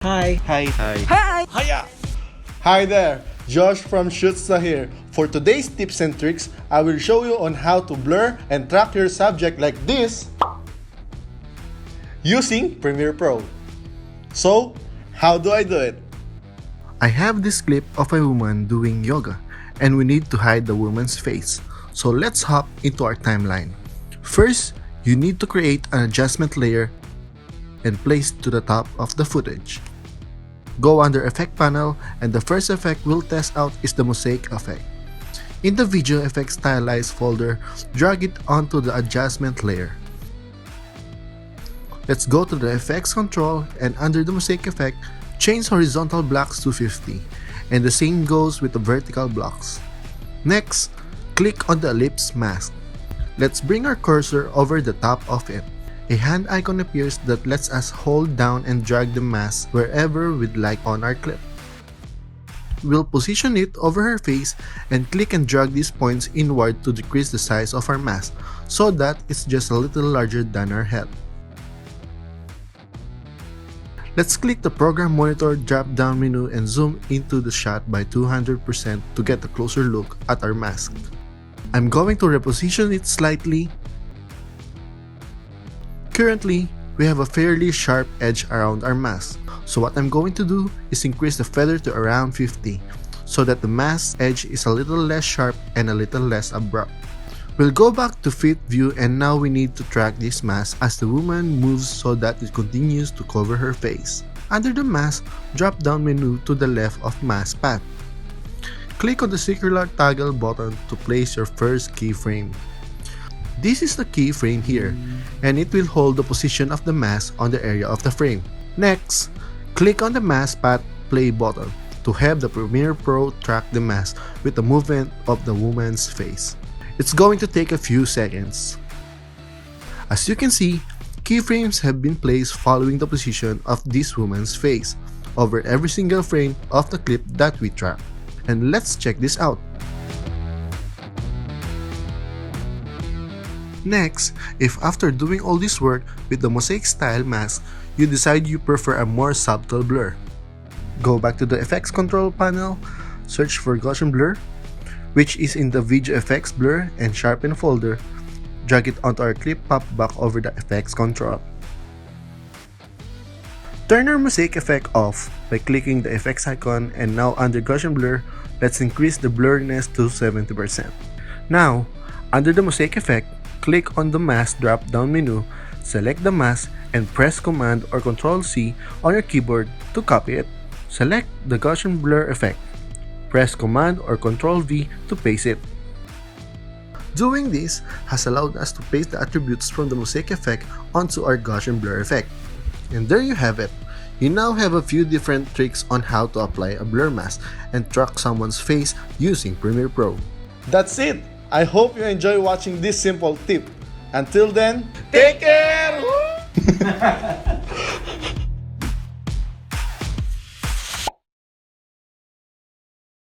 Hi. Hi. Hi. Hi! Hiya! Hi there, Josh from Shootsta here. For today's tips and tricks, I will show you on how to blur and track your subject like this using Premiere Pro. So, how do I do it? I have this clip of a woman doing yoga and we need to hide the woman's face. So let's hop into our timeline. First, you need to create an adjustment layer and place to the top of the footage. Go under Effect panel and the first effect we'll test out is the mosaic effect. In the video effects stylized folder, drag it onto the adjustment layer. Let's go to the effects control and under the mosaic effect, change horizontal blocks to 50 and the same goes with the vertical blocks. Next, click on the ellipse mask. Let's bring our cursor over the top of it. A hand icon appears that lets us hold down and drag the mask wherever we'd like on our clip. We'll position it over her face and click and drag these points inward to decrease the size of our mask so that it's just a little larger than our head. Let's click the Program Monitor drop-down menu and zoom into the shot by 200% to get a closer look at our mask. I'm going to reposition it slightly. Currently, we have a fairly sharp edge around our mask, so what I'm going to do is increase the feather to around 50 so that the mask edge is a little less sharp and a little less abrupt. We'll go back to Fit View and now we need to track this mask as the woman moves so that it continues to cover her face. Under the mask, drop down menu to the left of Mask Path. Click on the circular toggle button to place your first keyframe. This is the keyframe here, and it will hold the position of the mask on the area of the frame. Next, click on the Mask Path play button to have the Premiere Pro track the mask with the movement of the woman's face. It's going to take a few seconds. As you can see, keyframes have been placed following the position of this woman's face over every single frame of the clip that we track. And let's check this out. Next, if after doing all this work with the mosaic style mask, you decide you prefer a more subtle blur, go back to the effects control panel, search for Gaussian blur, which is in the video effects blur and sharpen folder, drag it onto our clip, pop back over the effects control. Turn our mosaic effect off by clicking the effects icon and now under Gaussian blur, let's increase the blurriness to 70%. Now, under the mosaic effect, click on the mask drop-down menu, select the mask and press Command or Ctrl C on your keyboard to copy it. Select the Gaussian blur effect. Press Command or Ctrl V to paste it. Doing this has allowed us to paste the attributes from the mosaic effect onto our Gaussian blur effect. And there you have it. You now have a few different tricks on how to apply a blur mask and track someone's face using Premiere Pro. That's it! I hope you enjoy watching this simple tip. Until then, Take care!